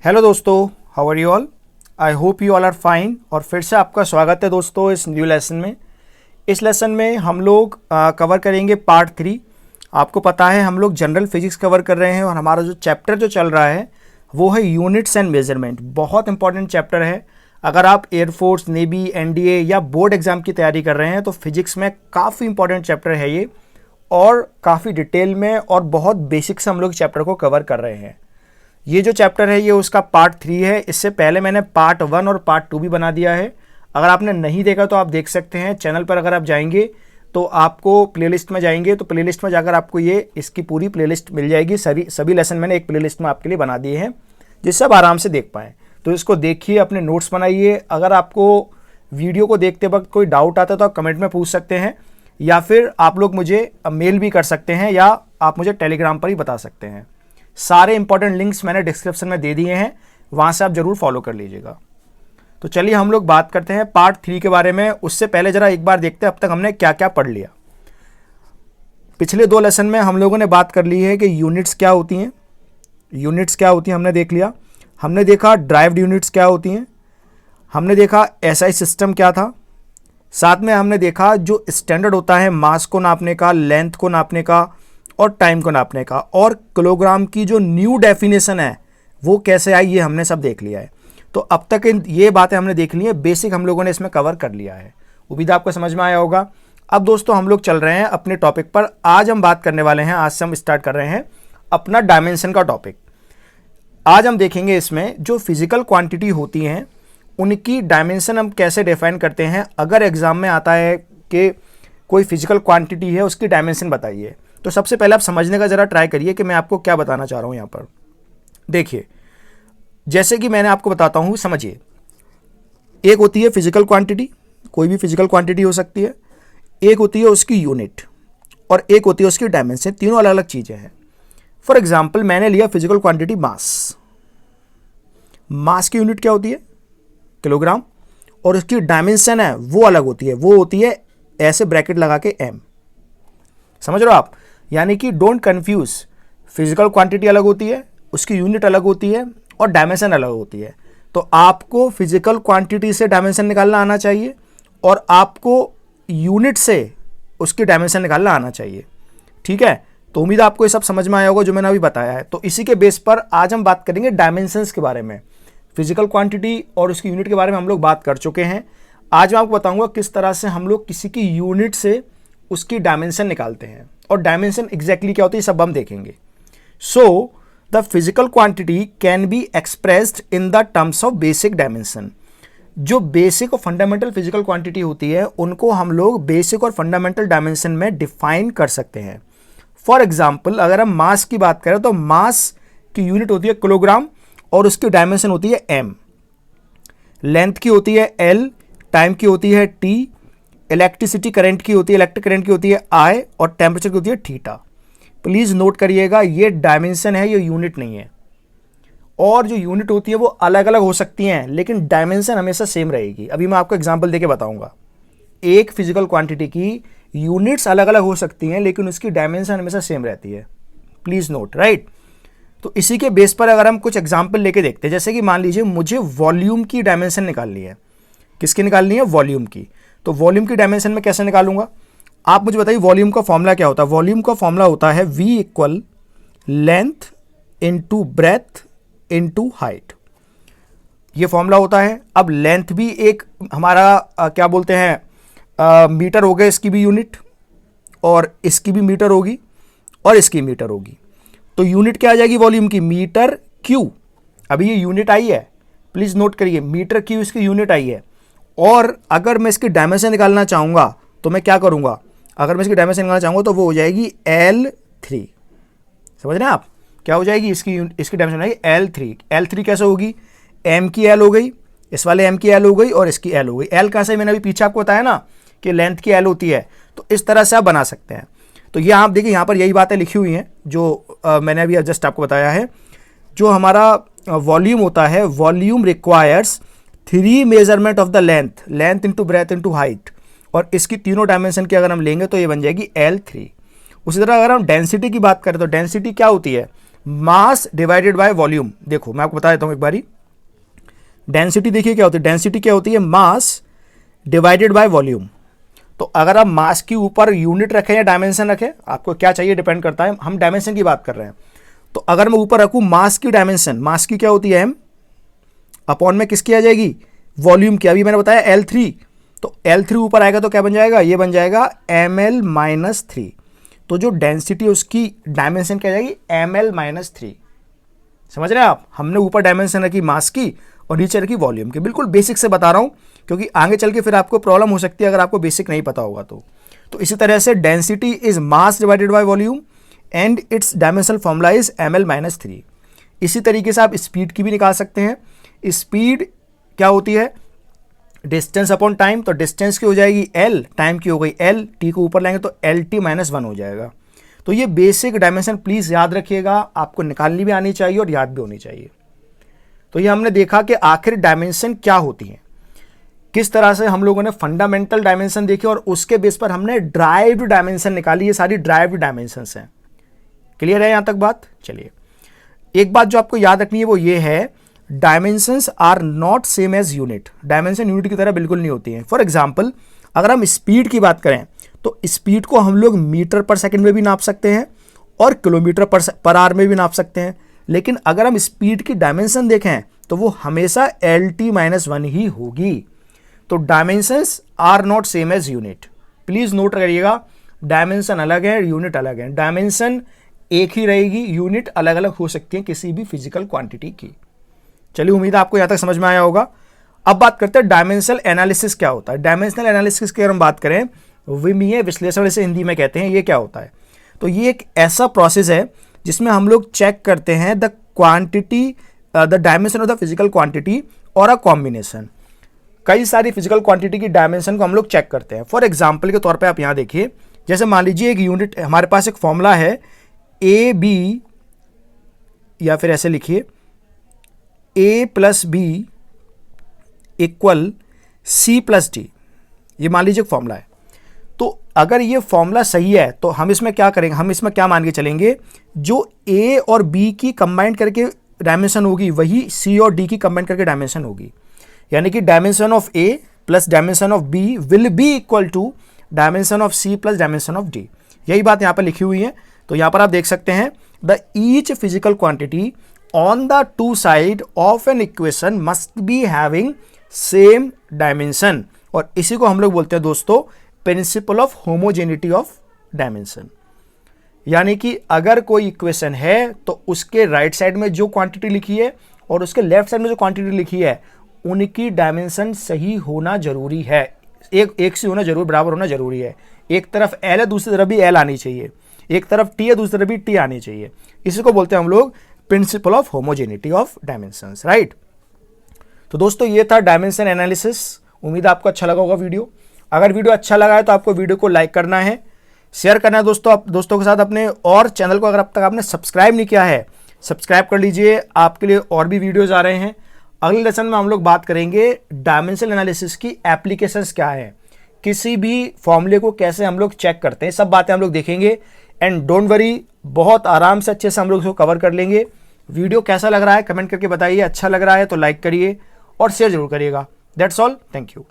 Hello दोस्तों, how are you all. I hope you all are fine. और फिर से आपका स्वागत है दोस्तों इस न्यू लेसन में। इस लेसन में हम लोग कवर करेंगे पार्ट 3। आपको पता है हम लोग जनरल फिजिक्स कवर कर रहे हैं और हमारा जो चैप्टर जो चल रहा है वो है यूनिट्स एंड मेजरमेंट। बहुत इंपॉर्टेंट चैप्टर है। अगर आप एयरफोर्स, नेवी, एनडीए या बोर्ड एग्जाम की तैयारी कर रहे हैं तो फिजिक्स में काफ़ी इंपॉर्टेंट चैप्टर है ये, और काफ़ी डिटेल में और बहुत बेसिक से हम लोग चैप्टर को कवर कर रहे हैं। ये जो चैप्टर है ये उसका पार्ट 3 है। इससे पहले मैंने पार्ट 1 और पार्ट 2 भी बना दिया है। अगर आपने नहीं देखा तो आप देख सकते हैं चैनल पर। अगर आप जाएंगे तो आपको प्लेलिस्ट में जाएंगे तो प्लेलिस्ट में जाकर आपको ये इसकी पूरी प्लेलिस्ट मिल जाएगी। सभी लेसन मैंने एक प्लेलिस्ट में आपके लिए बना दिए हैं जिससे आप आराम से देख पाएँ। तो इसको देखिए, अपने नोट्स बनाइए। अगर आपको वीडियो को देखते वक्त कोई डाउट आता है तो आप कमेंट में पूछ सकते हैं, या फिर आप लोग मुझे मेल भी कर सकते हैं, या आप मुझे टेलीग्राम पर ही बता सकते हैं। सारे इंपॉर्टेंट लिंक्स मैंने डिस्क्रिप्शन में दे दिए हैं, वहाँ से आप ज़रूर फॉलो कर लीजिएगा। तो चलिए हम लोग बात करते हैं पार्ट 3 के बारे में। उससे पहले ज़रा एक बार देखते हैं अब तक हमने क्या क्या पढ़ लिया। पिछले 2 लेसन में हम लोगों ने बात कर ली है कि यूनिट्स क्या होती हैं। यूनिट्स क्या होती हैं हमने देख लिया। हमने देखा ड्राइव्ड यूनिट्स क्या होती हैं। हमने देखा एसआई सिस्टम क्या था। साथ में हमने देखा जो स्टैंडर्ड होता है मास को नापने का, लेंथ को नापने का और टाइम को नापने का, और किलोग्राम की जो न्यू डेफिनेशन है वो कैसे आई, ये हमने सब देख लिया है। तो अब तक ये बातें हमने देख ली है, बेसिक हम लोगों ने इसमें कवर कर लिया है। उम्मीद आपको समझ में आया होगा। अब दोस्तों हम लोग चल रहे हैं अपने टॉपिक पर। आज हम बात करने वाले हैं, आज से हम स्टार्ट कर रहे हैं अपना डायमेंशन का टॉपिक। आज हम देखेंगे इसमें जो फिजिकल क्वांटिटी होती हैं उनकी डायमेंशन हम कैसे डिफाइन करते हैं। अगर एग्जाम में आता है कि कोई फिजिकल क्वांटिटी है उसकी डायमेंशन बताइए, तो सबसे पहले आप समझने का ज़रा ट्राई करिए कि मैं आपको क्या बताना चाह रहा हूँ यहाँ पर। देखिए, जैसे कि मैंने आपको बताता हूँ, समझिए। एक होती है फिजिकल क्वांटिटी, कोई भी फिजिकल क्वांटिटी हो सकती है। एक होती है उसकी यूनिट, और एक होती है उसकी डायमेंशन। तीनों अलग अलग चीज़ें हैं। फॉर एग्जाम्पल मैंने लिया फिजिकल क्वांटिटी मास। मास की यूनिट क्या होती है? किलोग्राम। और उसकी डायमेंशन है वो अलग होती है, वो होती है ऐसे ब्रैकेट लगा के एम। समझ रहे हो आप? यानी कि डोंट कंफ्यूज। फिजिकल क्वांटिटी अलग होती है, उसकी यूनिट अलग होती है, और डायमेंशन अलग होती है। तो आपको फिजिकल क्वांटिटी से डायमेंशन निकालना आना चाहिए, और आपको यूनिट से उसकी डायमेंशन निकालना आना चाहिए। ठीक है? तो उम्मीद आपको ये सब समझ में आया होगा जो मैंने अभी बताया है। तो इसी के बेस पर आज हम बात करेंगे डायमेंशंस के बारे में। फिजिकल क्वांटिटी और उसकी यूनिट के बारे में हम लोग बात कर चुके हैं। आज मैं आपको बताऊंगा किस तरह से हम लोग किसी की यूनिट से उसकी डायमेंशन निकालते हैं, और डायमेंशन एग्जैक्टली क्या होती है सब हम देखेंगे। So the physical quantity can be expressed in the terms of basic dimension. जो बेसिक और फंडामेंटल फिजिकल क्वांटिटी होती है उनको हम लोग बेसिक और फंडामेंटल डायमेंशन में डिफाइन कर सकते हैं। फॉर एग्जाम्पल अगर हम मास की बात करें तो मास की यूनिट होती है किलोग्राम, और उसकी डायमेंशन होती है एम। लेंथ की होती है एल, टाइम की होती है टी, इलेक्ट्रिसिटी करंट की होती है, इलेक्ट्रिक करंट की होती है आई, और टेम्परेचर की होती है थीटा। प्लीज़ नोट करिएगा, ये डायमेंशन है, ये यूनिट नहीं है। और जो यूनिट होती है वो अलग अलग हो सकती हैं, लेकिन डायमेंशन हमेशा सेम रहेगी। अभी मैं आपको एग्जांपल देके बताऊंगा। एक फिजिकल क्वांटिटी की यूनिट्स अलग अलग हो सकती हैं, लेकिन उसकी डायमेंशन हमेशा सेम रहती है। Please note, right. तो इसी के बेस पर अगर हम कुछ एग्जाम्पल लेके देखते हैं, जैसे कि मान लीजिए मुझे वॉल्यूम की डायमेंशन निकालनी है। किसकी निकालनी है? वॉल्यूम की। तो वॉल्यूम की डायमेंशन में कैसे निकालूंगा? आप मुझे बताइए वॉल्यूम का फॉर्मूला क्या होता है? वॉल्यूम का फॉर्मूला होता है V equal length into breadth into height. ये फॉर्मूला होता है। अब लेंथ भी एक हमारा क्या बोलते हैं मीटर हो गया, इसकी भी यूनिट, और इसकी भी मीटर होगी, और इसकी मीटर होगी। तो यूनिट क्या आ जाएगी वॉल्यूम की? Metre cube. अभी ये यूनिट आई है, प्लीज़ नोट करिए, मीटर क्यू इसकी यूनिट आई है। और अगर मैं इसकी डायमेंशन निकालना चाहूँगा तो मैं क्या करूँगा? अगर मैं इसकी डायमेंशन निकालना चाहूँगा तो वो हो जाएगी L3। समझ रहे हैं आप? क्या हो जाएगी इसकी डायमेंशन हो जाएगी L3। L3 कैसे होगी? M की L हो गई, इस वाले M की L हो गई, और इसकी L हो गई। L कैसे? मैंने अभी पीछे आपको बताया ना कि लेंथ की L होती है। तो इस तरह से आप बना सकते हैं। तो ये आप देखिए यहाँ पर यही बातें लिखी हुई हैं जो मैंने अभी जस्ट आपको बताया है। जो हमारा वॉल्यूम होता है, volume requires 3 measurement of the length into breadth into height, और इसकी तीनों डायमेंशन की अगर हम लेंगे तो ये बन जाएगी L3। उसी तरह अगर हम डेंसिटी की बात करें तो डेंसिटी क्या होती है? Mass divided by volume. देखो मैं आपको बता देता हूं एक बारी, डेंसिटी देखिए क्या होती है, डेंसिटी क्या होती है, मास डिवाइडेड बाय वॉल्यूम। तो अगर आप मास के ऊपर यूनिट रखें या डायमेंशन रखें, आपको क्या चाहिए डिपेंड करता है, हम डायमेंशन की बात कर रहे हैं। तो अगर मैं ऊपर रखूं मास की डायमेंशन, मास की क्या होती है एम, अपॉन में किसकी आ जाएगी, वॉल्यूम की। अभी मैंने बताया L3, तो L3 ऊपर आएगा तो क्या बन जाएगा, ये बन जाएगा ml-3। तो जो डेंसिटी उसकी डायमेंशन क्या आ जाएगी, ml-3। समझ रहे हैं आप, हमने ऊपर डायमेंशन रखी मास की और नीचे रखी वॉल्यूम की। बिल्कुल बेसिक से बता रहा हूं, क्योंकि आगे चल के फिर आपको प्रॉब्लम हो सकती है अगर आपको बेसिक नहीं पता होगा तो इसी तरह से density is mass divided by volume and it's dimensional formula is ml-3। इसी तरीके से आप स्पीड की भी निकाल सकते हैं। स्पीड क्या होती है, डिस्टेंस अपॉन टाइम। तो डिस्टेंस की हो जाएगी L, टाइम की हो गई L, T को ऊपर लाएंगे तो LT-1 हो जाएगा। तो ये बेसिक डायमेंशन प्लीज याद रखिएगा, आपको निकालनी भी आनी चाहिए और याद भी होनी चाहिए। तो ये हमने देखा कि आखिर डायमेंशन क्या होती है, किस तरह से हम लोगों ने फंडामेंटल डायमेंशन देखे और उसके बेस पर हमने ड्राइव्ड डायमेंशन निकाली। ये सारी ड्राइव्ड डायमेंशंस हैं। क्लियर है यहां तक बात। चलिए एक बात जो आपको याद रखनी है वो ये है, dimensions are not same as unit. Dimension unit की तरह बिल्कुल नहीं होती है। फॉर एग्जाम्पल अगर हम स्पीड की बात करें तो स्पीड को हम लोग मीटर पर सेकंड में भी नाप सकते हैं और किलोमीटर पर आवर में भी नाप सकते हैं, लेकिन अगर हम स्पीड की डायमेंशन देखें तो वो हमेशा LT-1 ही होगी। तो dimensions are not same as unit, please note करिएगा। डायमेंशन अलग है, यूनिट अलग है। डायमेंशन एक ही रहेगी, यूनिट अलग अलग हो सकती है किसी भी फिजिकल क्वांटिटी की। चलिए उम्मीद है आपको यहां तक समझ में आया होगा। अब बात करते हैं डायमेंशनल एनालिसिस क्या होता है। डायमेंशनल एनालिसिस की अगर हम बात करें, विमीय विश्लेषण इसे हिंदी में कहते हैं, ये क्या होता है। तो ये एक ऐसा प्रोसेस है जिसमें हम लोग चेक करते हैं the quantity, the dimension of the physical quantity और अ कॉम्बिनेशन। कई सारी फिजिकल क्वांटिटी की डायमेंशन को हम लोग चेक करते हैं। फॉर एग्जाम्पल के तौर पर आप यहाँ देखिए, जैसे मान लीजिए एक यूनिट, हमारे पास एक फॉर्मूला है AB, या फिर ऐसे लिखिए A+B इक्वल C+D। ये मान लीजिए फॉर्मूला है। तो अगर ये फॉर्मूला सही है तो हम इसमें क्या करेंगे, हम इसमें क्या मान के चलेंगे, जो A और B की कंबाइंड करके डायमेंशन होगी वही C और D की कंबाइंड करके डायमेंशन होगी। यानी कि dimension of A plus dimension of B will be equal to dimension of C plus dimension of D। यही बात यहाँ पर लिखी हुई है। तो यहाँ पर आप देख सकते हैं, the each physical quantity on the two side of an equation must be having same dimension. और इसी को हम लोग बोलते हैं दोस्तों principle of homogeneity of dimension. यानी कि अगर कोई इक्वेशन है तो उसके राइट साइड में जो क्वांटिटी लिखी है और उसके लेफ्ट साइड में जो क्वांटिटी लिखी है उनकी डायमेंशन सही होना जरूरी है, एक से होना जरूर, बराबर होना जरूरी है। एक तरफ L है दूसरी तरफ भी L आनी चाहिए, एक तरफ T है दूसरी तरफ भी T आनी चाहिए। इसी को बोलते हैं हम लोग principle of homogeneity of dimensions, right. तो दोस्तों ये था डायमेंशन एनालिसिस। उम्मीद है आपको अच्छा लगा होगा वीडियो। अगर वीडियो अच्छा लगा है तो आपको वीडियो को लाइक करना है, शेयर करना है दोस्तों के साथ अपने, और चैनल को अगर अब तक आपने सब्सक्राइब नहीं किया है सब्सक्राइब कर लीजिए। आपके लिए और भी वीडियोज आ रहे हैं। अगले लेसन में हम लोग बात करेंगे डायमेंशन एनालिसिस की एप्लीकेशंस क्या है, किसी भी फॉर्मूले को कैसे हम लोग चेक करते हैं, सब बातें हम लोग देखेंगे। एंड डोंट वरी, बहुत आराम से अच्छे से हम लोग इसको कवर कर लेंगे। वीडियो कैसा लग रहा है कमेंट करके बताइए, अच्छा लग रहा है तो लाइक करिए और शेयर जरूर करिएगा। That's all, thank you.